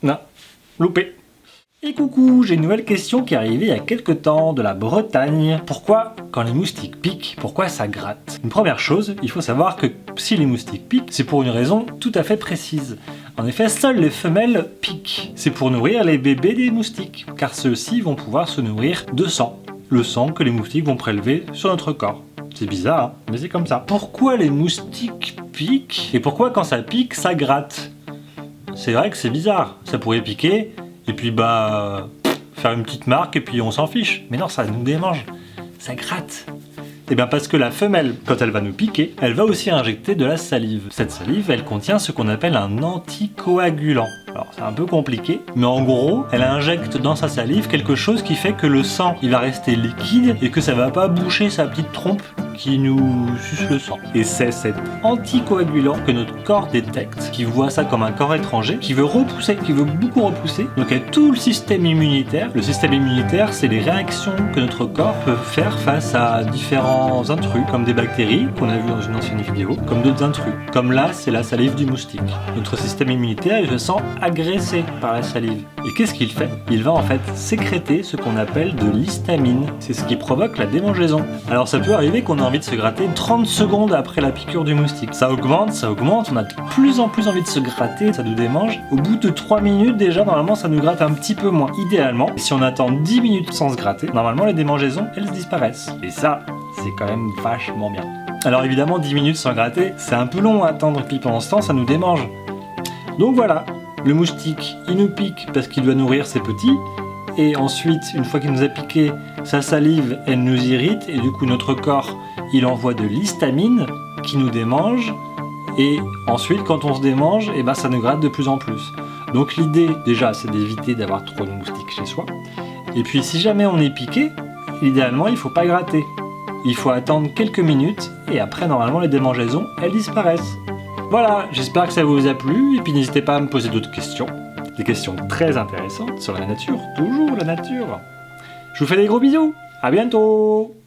Non, loupé. Et coucou, j'ai une nouvelle question qui est arrivée il y a quelques temps de la Bretagne. Pourquoi, quand les moustiques piquent, pourquoi ça gratte? Une première chose, il faut savoir que si les moustiques piquent, c'est pour une raison tout à fait précise. En effet, seules les femelles piquent. C'est pour nourrir les bébés des moustiques, car ceux-ci vont pouvoir se nourrir de sang. Le sang que les moustiques vont prélever sur notre corps. C'est bizarre, hein, mais c'est comme ça. Pourquoi les moustiques piquent? Et pourquoi quand ça pique, ça gratte? C'est vrai que c'est bizarre, ça pourrait piquer, et puis faire une petite marque, et puis on s'en fiche. Mais non, ça nous démange, ça gratte. Et bien parce que la femelle, quand elle va nous piquer, elle va aussi injecter de la salive. Cette salive, elle contient ce qu'on appelle un anticoagulant. Alors c'est un peu compliqué, mais en gros, elle injecte dans sa salive quelque chose qui fait que le sang, il va rester liquide, et que ça va pas boucher sa petite trompe qui nous suce le sang. Et c'est cet anticoagulant que notre corps détecte, qui voit ça comme un corps étranger, qui veut repousser, qui veut beaucoup repousser. Donc il y a tout le système immunitaire. Le système immunitaire, c'est les réactions que notre corps peut faire face à différents intrus, comme des bactéries, qu'on a vu dans une ancienne vidéo, comme d'autres intrus. Comme là, c'est la salive du moustique. Notre système immunitaire, il se sent agressé par la salive. Et qu'est-ce qu'il fait? Il va en fait sécréter ce qu'on appelle de l'histamine. C'est ce qui provoque la démangeaison. Alors ça peut arriver qu'on a envie de se gratter 30 secondes après la piqûre du moustique. Ça augmente, on a de plus en plus envie de se gratter, ça nous démange. Au bout de 3 minutes déjà, normalement ça nous gratte un petit peu moins. Idéalement, si on attend 10 minutes sans se gratter, normalement les démangeaisons, elles disparaissent. Et ça, c'est quand même vachement bien. Alors évidemment, 10 minutes sans gratter, c'est un peu long à attendre, puis pendant ce temps, ça nous démange. Donc voilà, le moustique, il nous pique parce qu'il doit nourrir ses petits, et ensuite, une fois qu'il nous a piqué, sa salive, elle nous irrite, et du coup notre corps, il envoie de l'histamine qui nous démange, et ensuite quand on se démange, et ça nous gratte de plus en plus. Donc l'idée, déjà, c'est d'éviter d'avoir trop de moustiques chez soi. Et puis si jamais on est piqué, idéalement, il faut pas gratter. Il faut attendre quelques minutes, et après, normalement, les démangeaisons, elles disparaissent. Voilà, j'espère que ça vous a plu, et puis n'hésitez pas à me poser d'autres questions. Des questions très intéressantes sur la nature, toujours la nature. Je vous fais des gros bisous, à bientôt!